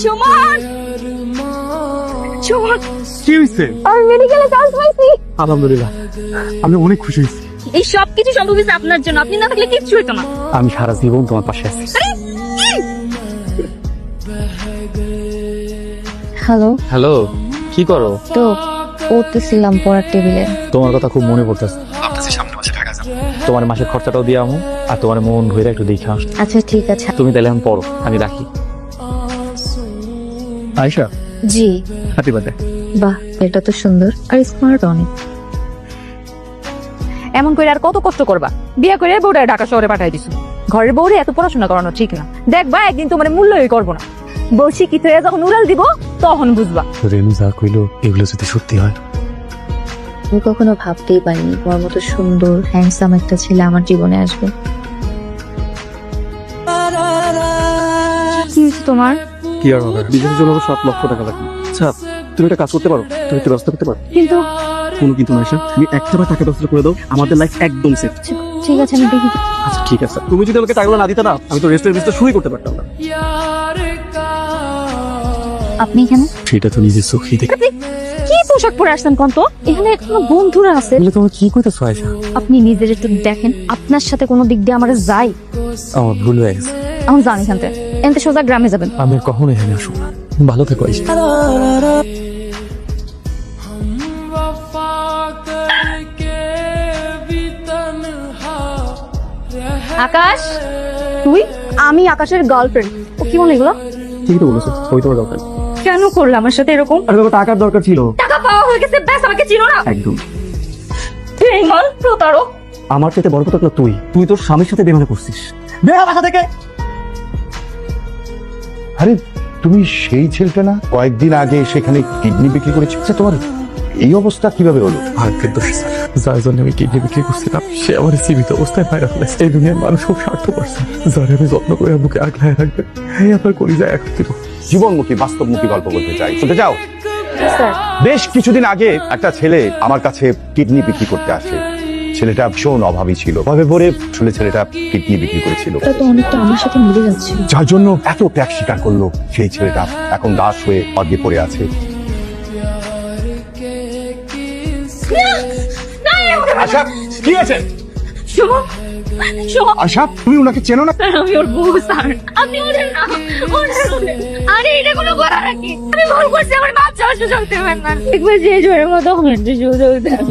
সুমন, সুমন, কি হয়েছে? আমি মেডিকেলে চান্স পাইছি। আলহামদুলিল্লাহ, আমি অনেক খুশি হয়েছি। এই সব কিছু সম্ভব হয়েছে আপনার জন্য। আপনি না থাকলে কিচ্ছু হতো না। আমি সারা জীবন তোমার পাশে আছি। হ্যালো, হ্যালো, কি করো? তো পড়তেছিলাম পড়ার টেবিলে। তোমার কথা খুব মনে পড়তেছে। ভাবতেছি সামনে মাসে ঢাকা যাব। তোমার মাসের খরচাটাও দিয়ে আমু, আর তোমার মন ভরে একটু দেখে আসো। আচ্ছা ঠিক আছে। তুমি তাহলে এখন পড়ো, আমি রাখি। আয়শা, জি। Happy birthday. বাহ, এটা তো সুন্দর আর স্মার্ট অনেক। এমন করে আর কত কষ্ট করবা? বিয়ে করে বউটা ঢাকা শহরে পাঠাই দিছো। ঘরের বউরে এত পড়াশোনা করানো ঠিক না। দেখবা একদিন তোমার মূল্যই করবো না। বউ শিক্ষিত হয়ে যখন উড়াল দিব তখন বুঝবা। রেনু যা কইলো এগুলো যদি সত্যি হয়, আমি কখনো ভাবতেই পারিনি তোমার মতো সুন্দর হ্যান্ডসাম একটা ছেলে আমার জীবনে আসবে। কি হয়েছে তোমার? কি আর হবে? বিজনেসের জন্য 7 লক্ষ টাকা লাগবে। আচ্ছা, তুমি একটা কাজ করতে পারো, তুমি একটা ব্যবস্থা করতে পারো। কিন্তু কোনো কিন্তু না আয়শা, তুমি একটাবার টাকা ব্যবস্থা করে দাও, আমাদের লাইফ একদম সেফ। ঠিক আছে, আমি দেখি। আচ্ছা ঠিক আছে, তুমি যদি আমাকে টাকাগুলো না দিতে না, আমি তো রেস্টুরেন্ট বিজনেস শুরুই করতে পারতাম না। আপনি এখানে? সেটা তো নিজের চোখেই দেখি। কি পোশাক পরে আসছেন কন্ত? এখানে এখনো বন্ধুরা আছে। বলে তোমার কি কইতেছো আয়শা? আপনি নিজের একটু দেখেন, আপনার সাথে কোনো দিক দিয়ে আমার যাই। আমার ভুল হয়ে গেছে। এখন জানি এখানতে এনতে সোজা গ্রামে যাবেন। আমি আর কখনো এখানে আসবো না। ভালো থেকো আয়শা। আকাশ, তুই? আমি আকাশের গার্লফ্রেন্ড। ও কি বলে এগুলো? ঠিকই তো বলেছো, ওই তোমার দরকার। কেন করলে আমার সাথে এরকম? আরে বাবা, টাকার দরকার ছিল। টাকা পাওয়া হয়ে গেছে, ব্যাস আমাকে চিনো না। একদম। বেঈমান, প্রতারক। আমার চাইতে বড় কথা তুই তোর স্বামীর সাথে বেমানে করছিস। বেয়া বাসা থেকে। আরে তুমি সেই ছেলেটা না কয়েকদিন আগে সেখানে কিডনি বিক্রি করেছো? আচ্ছা, তোমার এই অবস্থা কিভাবে হলো? ভাগ্যের দোষ স্যার, যার জন্য আমি কিডনি বিক্রি করছিলাম সে আমার জীবিত অবস্থায় মারা ফেলেছে। এই দুনিয়ার মানুষ খুব স্বার্থপর স্যার, যারা আমি যত্ন করে বুকে আগলায় রাখবে। এই আপনার কলিজায় এখন দিব। জীবনমুখী বাস্তবমুখী গল্প বলতে চাই, শুনতে চাও? স্যার, বেশ কিছুদিন আগে একটা ছেলে আমার কাছে কিডনি বিক্রি করতে আসে। ছেলেটা ভীষণ অভাবী ছিল, অভাবে পড়ে আসলে ছেলেটা কিডনি বিক্রি করেছিল, এটা তো অনেকটা আমার সাথে মিলে যাচ্ছে। যার জন্য এত ত্যাগ স্বীকার করলো। সেই ছেলেটা এখন দাস হয়ে অর্গে পড়ে আছে। আশা, কি আছে? সুমন, সুমন, আশা, তুমি ওনাকে চেনো না? স্যার, আমি ওর বউ স্যার। আপনি ওদের না, ওদের। আরে এটা কোনো কথা নাকি? আমি ভুল করছি, আমার বাচ্চা সুযোগ দেবেন না। একবার যে জোরের মতো সুযোগ দেন।